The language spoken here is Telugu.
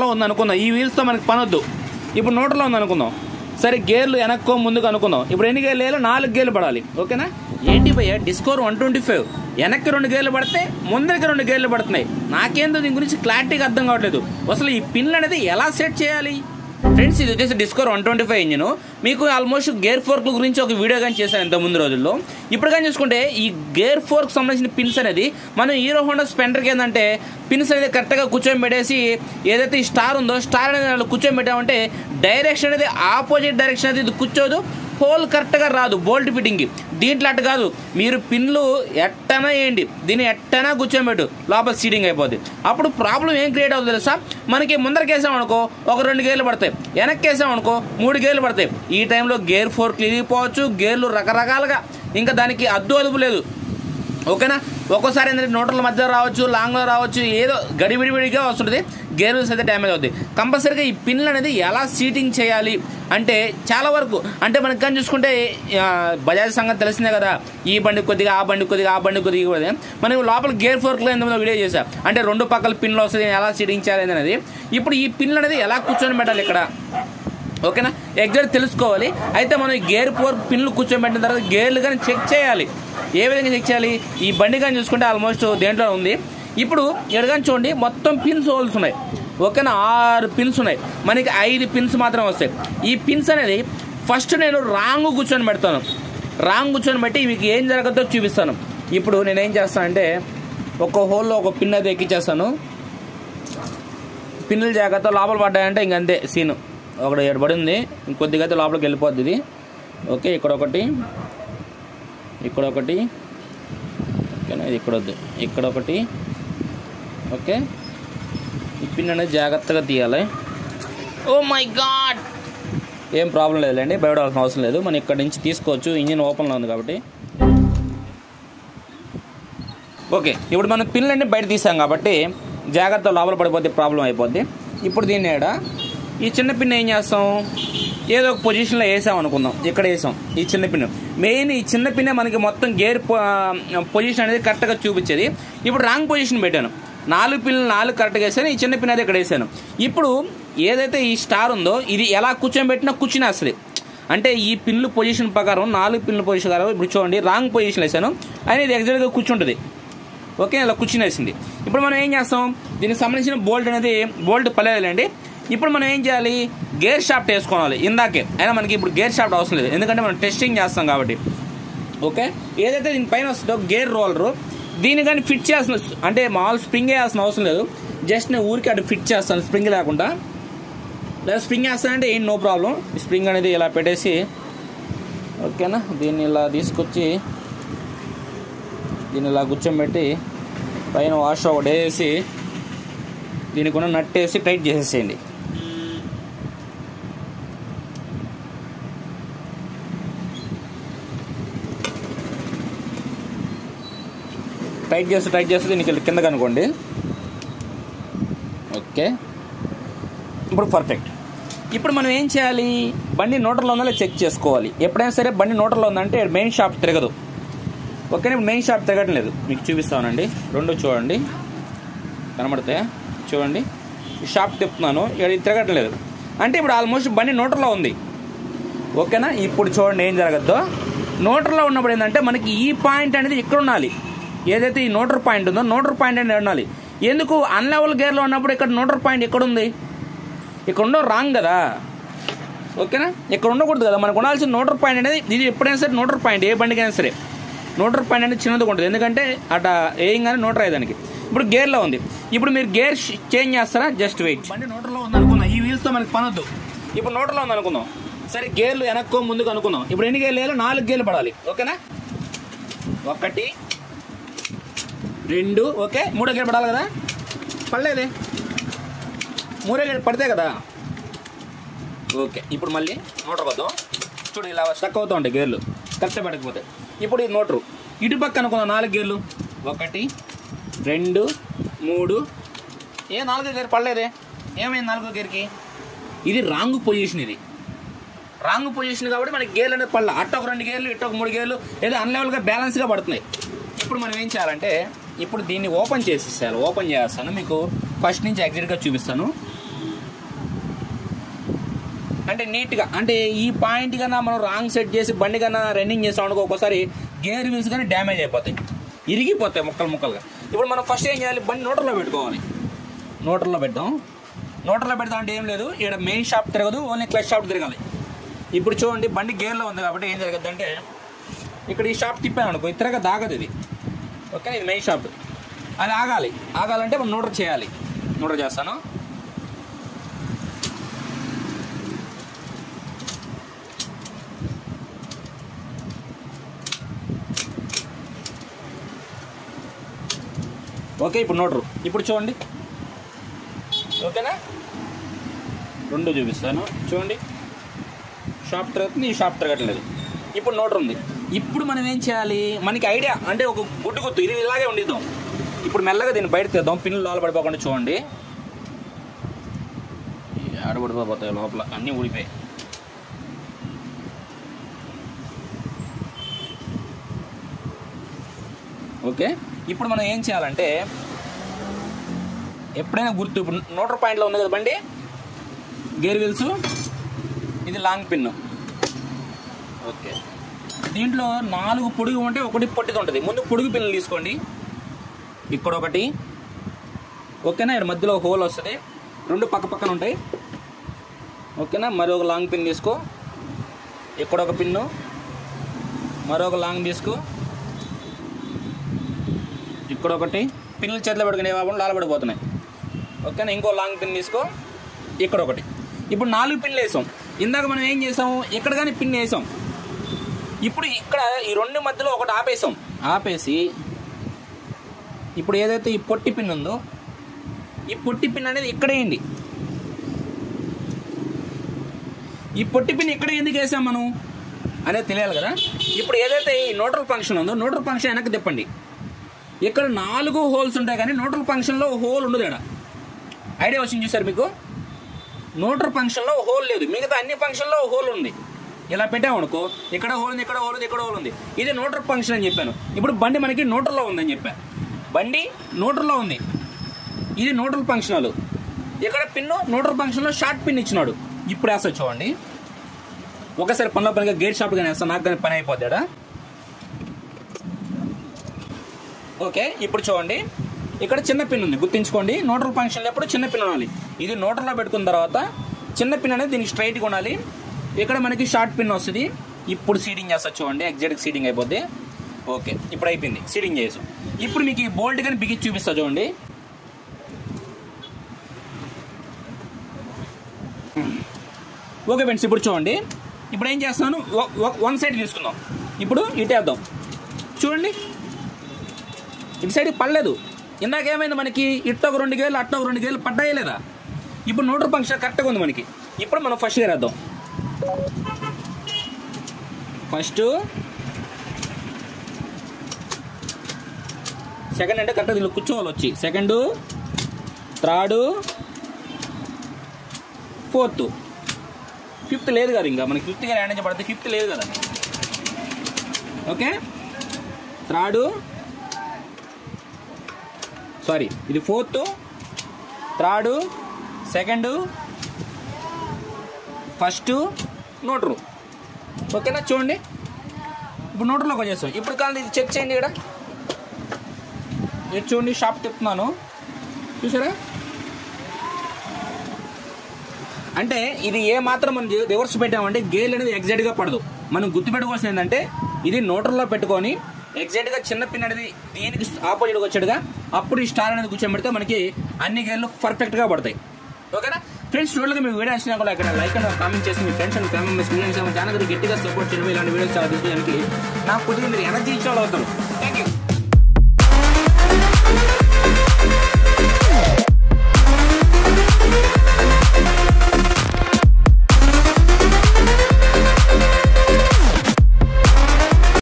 లో ఉంది అనుకుందాం, ఈ వీల్స్ తో మనకి పనొద్దు. ఇప్పుడు న్యూట్రల్ ఉంది అనుకుందాం, సరే గేర్లు వెనక్కో ముందుకు అనుకుందాం. ఇప్పుడు ఎన్ని గేర్లు వేయాలి? 4 గేర్లు పడాలి. ఓకేనా? ఏంటి భయ్య డిస్కవర్ 125 వెనక్కి 2 గేర్లు పడితే ముందరికి 2 గేర్లు పడుతున్నాయి. నాకేందో దీని గురించి క్లారిటీగా అర్థం కావట్లేదు. అసలు ఈ పిన్ అనేది ఎలా సెట్ చేయాలి? ఫ్రెండ్స్, ఇది వచ్చేసి డిస్కవర్ 125 ఇంజిన్. మీకు ఆల్మోస్ట్ గేర్ ఫోర్క్ గురించి ఒక వీడియో కానీ చేశాను ఇంత ముందు రోజుల్లో. ఇప్పుడు కానీ చూసుకుంటే ఈ గేర్ ఫోర్క్ సంబంధించిన పిన్స్ అనేది మనం హీరో హోండా స్పెండర్కి ఏంటంటే పిన్స్ అనేది కరెక్ట్గా కూర్చొని పెట్టేసి ఏదైతే ఈ స్టార్ ఉందో స్టార్ అనేది కూర్చొని పెట్టామంటే డైరెక్షన్ అనేది ఆపోజిట్ డైరెక్షన్ అనేది ఇది కూర్చోదు, హోల్ కరెక్ట్గా రాదు బోల్ట్ ఫిట్టింగ్కి. దీంట్లో అట్టు కాదు, మీరు పిన్లు ఎట్టనా వేయండి, దీన్ని ఎట్టనా కూర్చోబెట్టు లోపల సీడింగ్ అయిపోద్ది. అప్పుడు ప్రాబ్లం ఏం క్రియేట్ అవుతుంది తెలుసా? మనకి ముందరకేసాం అనుకో ఒక 2 గేర్లు పడతాయి, వెనక్కేసాం అనుకో 3 గేర్లు పడతాయి. ఈ టైంలో గేర్ ఫోర్క్లు ఇరిగిపోవచ్చు, గేర్లు రకరకాలుగా, ఇంకా దానికి అదుపు లేదు. ఓకేనా? ఒక్కోసారి ఏంటంటే న్యూట్రల్ మధ్య రావచ్చు, లాంగ్లో రావచ్చు, ఏదో గడిబిడిగా వస్తుంటుంది, గేర్ వీల్స్ అయితే డ్యామేజ్ అవుతుంది. కంపల్సరీగా ఈ పిన్లు అనేది ఎలా సీటింగ్ చేయాలి అంటే చాలా వరకు అంటే మనకి కానీ చూసుకుంటే బజాజ్ సంగతి తెలిసిందే కదా, ఈ బండి కొద్దిగా ఆ బండి కొద్దిగా ఆ బండి కొద్దిగా మనం లోపల గేర్ ఫోర్క్లో ఎంతమంది వీడియో చేశాం, అంటే 2 పక్కల పిన్లు వస్తుంది ఎలా సీటింగ్ చేయాలి అనేది. ఇప్పుడు ఈ పిన్లు అనేది ఎలా కూర్చొని పెట్టాలి ఇక్కడ, ఓకేనా? ఎగ్జాక్ట్ తెలుసుకోవాలి. అయితే మనం ఈ గేర్ ఫోర్క్ పిన్లు కూర్చోబెట్టిన తర్వాత గేర్లు కానీ చెక్ చేయాలి. ఏ విధంగా చెక్ చేయాలి? ఈ బండి కానీ చూసుకుంటే ఆల్మోస్ట్ దేంట్లో ఉంది. ఇప్పుడు ఎడగాని చూడండి, మొత్తం పిన్స్ హోల్స్ ఉన్నాయి. ఓకేనా? 6 పిన్స్ ఉన్నాయి, మనకి 5 పిన్స్ మాత్రం వస్తాయి. ఈ పిన్స్ అనేది ఫస్ట్ నేను రాంగ్ కూర్చొని పెడతాను. రాంగ్ కూర్చొని పెట్టి మీకు ఏం జరగద్దో చూపిస్తాను. ఇప్పుడు నేనేం చేస్తాను అంటే ఒక హోల్లో ఒక పిన్ అయితే ఎక్కించేస్తాను. పిన్నులు జాగ్రత్త లోపల పడ్డాయంటే ఇంకంతే సీను. ఒకటి ఏర్పడింది, ఇంకొద్దిగా అయితే లోపలికి వెళ్ళిపోద్ది ఇది. ఓకే, ఇక్కడ ఒకటి, ఓకేనా? ఇది ఇక్కడ వద్దు, ఇక్కడ ఒకటి. ఓకే, ఈ పిన్ అనేది జాగ్రత్తగా తీయాలి. ఓ మై గాడ్, ఏం ప్రాబ్లం లేదులేండి, భయపడాల్సిన అవసరం లేదు. మనం ఇక్కడ నుంచి తీసుకోవచ్చు, ఇంజిన్ ఓపెన్లో ఉంది కాబట్టి. ఓకే, ఇప్పుడు మనం పిన్లన్నీ బయట తీసాం కాబట్టి జాగ్రత్త లోపల పడిపోతే ప్రాబ్లం అయిపోద్ది. ఇప్పుడు దీన్ని ఈ చిన్న పిన్ ఏం చేస్తాం, ఏదో ఒక పొజిషన్లో వేసాం అనుకుందాం, ఇక్కడ వేసాం ఈ చిన్న పిన్. మెయిన్ ఈ చిన్న పిన్నే మనకి మొత్తం గేర్ పొజిషన్ అనేది కరెక్ట్గా చూపించేది. ఇప్పుడు రాంగ్ పొజిషన్ పెట్టాను, 4 పిన్లు 4 కరెక్ట్గా వేసాను, ఈ చిన్న పిన్ అయితే ఇక్కడ వేసాను. ఇప్పుడు ఏదైతే ఈ స్టార్ ఉందో ఇది ఎలా కూర్చోబెట్టినా కూర్చునేస్తుంది. అంటే ఈ పిన్లు పొజిషన్ ప్రకారం 4 పిన్ల పొజిషన్ ప్రకారం ఇప్పుడు చూడండి రాంగ్ పొజిషన్ వేసాను అనేది ఇది ఎగ్జాక్ట్గా కూర్చుంటుంది. ఓకే, ఇలా కూర్చునేసింది. ఇప్పుడు మనం ఏం చేస్తాం, దీనికి సంబంధించిన బోల్ట్ పలేదులేండి. ఇప్పుడు మనం ఏం చేయాలి, గేర్ షాఫ్ట్ వేసుకోవాలి. ఇందాకే అయినా మనకి ఇప్పుడు గేర్ షాఫ్ట్ అవసరం లేదు, ఎందుకంటే మనం టెస్టింగ్ చేస్తాం కాబట్టి. ఓకే, ఏదైతే దీని పైన వస్తుందో గేర్ రోలరు, దీన్ని కానీ ఫిట్ చేయాల్సిన అంటే మామూలు స్ప్రింగ్ వేయాల్సిన అవసరం లేదు. జస్ట్ నేను ఊరికి అటు ఫిట్ చేస్తాను స్ప్రింగ్ లేకుండా. లేదా స్ప్రింగ్ వేస్తానంటే ఏంటి నో ప్రాబ్లం. స్ప్రింగ్ అనేది ఇలా పెట్టేసి ఓకేనా, దీన్ని ఇలా తీసుకొచ్చి దీన్ని ఇలా కూర్చోబెట్టి పైన వాష్ ఒకటి వేసి దీనికి ఉన్న నట్ వేసి టైట్ చేసేసేయండి. టైట్ చేస్తే దీనికి కిందకి అనుకోండి. ఓకే, ఇప్పుడు పర్ఫెక్ట్. ఇప్పుడు మనం ఏం చేయాలి, బండి న్యూట్రల్లో ఉందో చెక్ చేసుకోవాలి. ఎప్పుడైనా సరే బండి న్యూట్రల్లో ఉందంటే మెయిన్ షాఫ్ట్ తిరగదు. ఓకేనా? ఇప్పుడు మెయిన్ షాఫ్ట్ తిరగటం లేదు, మీకు చూపిస్తానండి. 2 చూడండి, కనబడతాయా? చూడండి, ఈ షాఫ్ట్ తిప్పుతున్నాను, ఇది తిరగటం లేదు అంటే ఇప్పుడు ఆల్మోస్ట్ బండి న్యూట్రల్లో ఉంది. ఓకేనా? ఇప్పుడు చూడండి ఏం జరగద్దో. న్యూట్రల్లో ఉన్నప్పుడు ఏంటంటే మనకి ఈ పాయింట్ అనేది ఇక్కడ ఉండాలి. ఏదైతే ఈ న్యూట్రల్ పాయింట్ ఉందో న్యూట్రల్ పాయింట్ అనేది ఉండాలి. ఎందుకు అన్లెవెల్ గేర్లో ఉన్నప్పుడు ఇక్కడ న్యూట్రల్ పాయింట్ ఎక్కడ ఉంది, ఇక్కడ ఉండవు, రాంగ్ కదా. ఓకేనా? ఇక్కడ ఉండకూడదు కదా, మనకు ఉండాల్సిన న్యూట్రల్ పాయింట్ అనేది ఇది. ఎప్పుడైనా సరే న్యూట్రల్ పాయింట్ ఏ బండికైనా సరే న్యూట్రల్ పాయింట్ అనేది చిన్నదిగా ఉంటుంది, ఎందుకంటే అట్లా వేయంగానే న్యూట్రల్ అయ్యేదానికి. ఇప్పుడు గేర్లో ఉంది, ఇప్పుడు మీరు గేర్ చేంజ్ చేస్తారా? Just wait. బండి న్యూట్రల్లో ఉంది అనుకుందాం, ఈ వీల్స్తో మనకి పనొద్దు. ఇప్పుడు న్యూట్రల్లో ఉంది అనుకుందాం, సరే గేర్లు వెనక్కో ముందుకు అనుకుందాం. ఇప్పుడు ఎన్ని గేర్లు వేయాలి? 4 గేర్లు పడాలి. ఓకేనా? 1 2 ఓకే, 3 గేర్లు పడాలి కదా, పడలేదే, 3 గేర్లు పడితే కదా. ఓకే, ఇప్పుడు మళ్ళీ న్యూట్రల్ వద్దాం. చూడు ఇలా స్టక్ అవుతూ ఉంటాయి గేర్లు కరెక్ట్గా పడకపోతే. ఇప్పుడు ఈ న్యూట్రల్ ఇటు పక్క అనుకుందాం, 4 గేర్లు 1 2 3. 4వ గేర్ పడలేదే, ఏమైంది 4వ గేర్కి? ఇది రాంగ్ పొజిషన్. ఇది రాంగ్ పొజిషన్ కాబట్టి మనకి గేర్లు అనేది పడలే. అట్ట ఒక 2 గేర్లు, ఇట్ట ఒక 3 గేర్లు, ఏదో అన్లెవెల్గా బ్యాలెన్స్గా పడుతున్నాయి. ఇప్పుడు మనం ఏం చేయాలంటే ఇప్పుడు దీన్ని ఓపెన్ చేసేసాను. ఓపెన్ చేస్తాను, మీకు ఫస్ట్ నుంచి ఎగ్జాక్ట్గా చూపిస్తాను. అంటే నీట్గా, అంటే ఈ పాయింట్ కన్నా మనం రాంగ్ సెట్ చేసి బండి కన్నా రన్నింగ్ చేస్తాం అనుకో, ఒక్కోసారి గేర్ వీల్స్ కానీ డ్యామేజ్ అయిపోతాయి, ఇరిగిపోతాయి ముక్కలుగా. ఇప్పుడు మనం ఫస్ట్ ఏం చేయాలి, బండి న్యూట్రల్లో పెట్టుకోవాలి. న్యూట్రల్లో పెడదాం అంటే ఏం లేదు, ఇక్కడ మెయిన్ షాఫ్ట్ తిరగదు, ఓన్లీ క్లచ్ షాఫ్ట్ తిరగాలి. ఇప్పుడు చూడండి బండి గేర్లో ఉంది కాబట్టి ఏం జరగద్దు అంటే ఇక్కడ ఈ షాఫ్ట్ తిప్పాను అనుకో, తిరగ దాగదు ఇది. ఓకే, ఇది మెయిన్ షాఫ్ట్, అది ఆగాలంటే మనం న్యూట్రల్ చేయాలి. న్యూట్రల్ చేస్తాను. ఓకే, ఇప్పుడు న్యూట్రల్. ఇప్పుడు చూడండి, ఓకేనా, రెండు చూపిస్తాను చూడండి. షాఫ్ట్ తిరుగుతుంది, ఈ షాఫ్ట్ తిరగట్లేదు. ఇప్పుడు న్యూట్రల్ ఉంది. ఇప్పుడు మనం ఏం చేయాలి, మనకి ఐడియా అంటే ఒక గుర్తు ఇది ఇలాగే ఉండిద్దాం. ఇప్పుడు మెల్లగా దీన్ని బయట తీద్దాం, పిన్నులు లోపల పడిపోకుండా. చూడండి, ఆడబడిపోతాయి లోపల, అన్నీ ఊడిపోయాయి. ఓకే, ఇప్పుడు మనం ఏం చేయాలంటే ఎప్పుడైనా గుర్తు, ఇప్పుడు న్యూట్రల్ పాయింట్లో ఉంది కదా బండి, గేర్ వీల్స్, ఇది లాంగ్ పిన్. ఓకే, దీంట్లో 4 పొడుగు ఉంటే 1 పొట్టిది ఉంటుంది. ముందు పొడుగు పిన్నులు తీసుకోండి, ఇక్కడ ఒకటి, ఓకేనా, ఇక్కడ మధ్యలో హోల్ వస్తుంది, 2 పక్కన ఉంటాయి. ఓకేనా, మరొక లాంగ్ పిన్ తీసుకో, ఇక్కడ ఒక పిన్ను, మరొక లాంగ్ తీసుకో, ఇక్కడ ఒకటి. పిన్నులు చేతిలో పెట్టుకునే బాబు లాలబడిపోతున్నాయి. ఓకేనా, ఇంకో లాంగ్ పిన్ తీసుకో, ఇక్కడ ఒకటి. ఇప్పుడు 4 పిన్లు వేసాం. ఇందాక మనం ఏం చేసాం, ఇక్కడ కానీ పిన్ వేసాం. ఇప్పుడు ఇక్కడ ఈ 2 మధ్యలో ఒకటి ఆపేసి ఇప్పుడు ఏదైతే ఈ పొట్టి పిన్ ఉందో, ఈ పొట్టి పిన్ అనేది ఇక్కడ వేయండి. ఈ పొట్టి పిన్ ఇక్కడ ఎందుకు వేసాం మనం అనేది తెలియాలి కదా. ఇప్పుడు ఏదైతే ఈ న్యూట్రల్ ఫంక్షన్ ఉందో, న్యూట్రల్ ఫంక్షన్ వెనక్కి తిప్పండి. ఇక్కడ 4 హోల్స్ ఉంటాయి కానీ న్యూట్రల్ ఫంక్షన్లో హోల్ ఉండదు. ఇక్కడ ఐడియా వచ్చింది చూసారు మీకు, న్యూట్రల్ ఫంక్షన్లో హోల్ లేదు, మిగతా అన్ని ఫంక్షన్లో హోల్ ఉంది. ఇలా పెట్టామనుకో, ఇక్కడ హోల్ ఉంది, ఇక్కడ హోల్ ఉంది, ఇక్కడ హోల్ ఉంది. ఇది న్యూట్రల్ ఫంక్షన్ అని చెప్పాను. ఇప్పుడు బండి మనకి న్యూట్రల్లో ఉందని చెప్పాను. బండి న్యూట్రల్లో ఉంది, ఇది న్యూట్రల్ ఫంక్షనల్. ఇక్కడ పిన్ను న్యూట్రల్ ఫంక్షన్లో షార్ట్ పిన్ ఇచ్చినాడు. ఇప్పుడు వేస్తా చూడండి, ఒకసారి పనిగా గేర్ షాఫ్ట్ కానీ వేస్తాను, నాకు కానీ పని అయిపోతాడా. ఓకే, ఇప్పుడు చూడండి, ఇక్కడ చిన్న పిన్ ఉంది, గుర్తుంచుకోండి. న్యూట్రల్ ఫంక్షన్లో ఎప్పుడు చిన్న పిన్ ఉండాలి. ఇది న్యూట్రల్లో పెట్టుకున్న తర్వాత చిన్న పిన్ అనేది దీనికి స్ట్రైట్గా ఉండాలి. ఇక్కడ మనకి షార్ట్ పిన్ వస్తుంది. ఇప్పుడు సీడింగ్ చేస్తా చూడండి, ఎగ్జాక్ట్గా సీడింగ్ అయిపోద్ది. ఓకే, ఇప్పుడు అయిపోయింది, సీడింగ్ చేసాం. ఇప్పుడు మీకు ఈ బోల్ట్ కానీ బిగించి చూపిస్తా చూడండి. ఓకే ఫ్రెండ్స్, ఇప్పుడు చూడండి, ఇప్పుడు ఏం చేస్తున్నాను, 1 సైడ్ తీసుకుందాం. ఇప్పుడు ఇటేద్దాం చూడండి, ఇటు సైడ్ పడలేదు. ఇందాకేమైంది, మనకి ఇట్ట ఒక 2 గేర్లు, అట్ట ఒక 2 గేర్లు పడ్డాయే లేదా. ఇప్పుడు న్యూట్రల్ ఫంక్షన్ కరెక్ట్గా ఉంది మనకి. ఇప్పుడు మనం ఫస్ట్ గేర్ వేద్దాం. ఫస్ట్, సెకండ్ అంటే కరెక్ట్గా దీనిలో కూర్చోవాలి వచ్చి, సెకండ్, థర్డ్, ఫోర్త్, ఫిఫ్త్ లేదు కదా. ఇంకా మనకి ఫిఫ్త్ గేర్ యాడ్ పడితే ఫిఫ్త్ లేదు కదా. ఓకే, థర్డ్, సారీ, ఇది fourth, third, second, first, neutral. ఓకేనా, చూడండి, ఇప్పుడు న్యూట్రల్లోకి వచ్చేస్తాం. ఇప్పుడు కానీ ఇది చెక్ చేయండి. ఇక్కడ ఇది చూడండి, షాప్ తిప్పుతున్నాను, చూసారా. అంటే ఇది ఏ మాత్రం మనం రివర్స్ పెట్టామంటే గేర్ అనేది ఎగ్జాక్ట్గా పడదు. మనం గుర్తుపెట్టుకోవాల్సింది ఏంటంటే ఇది న్యూట్రల్లో పెట్టుకొని ఎగ్జాక్ట్గా చిన్న పిన్ అనేది దీనికి ఆపోజిట్గా వచ్చాడుగా, అప్పుడు ఈ స్టార్ అనేది కూర్చోబెడితే మనకి అన్ని గేర్లు పర్ఫెక్ట్గా పడతాయి. ఓకేనా ఫ్రెండ్స్, టోటల్గా మీకు వీడియో వచ్చినా కూడా ఇక్కడ లైక్ అండ్ కామెంట్ చేసి మీ friends and family members channel గట్టిగా సపోర్ట్ చేయడం, ఇలాంటి వీడియోస్ చాలా తీసుకోవడానికి నాకు కొద్దిగా మీరు ఎనర్జీ ఇచ్చే వాళ్ళు అవుతారు.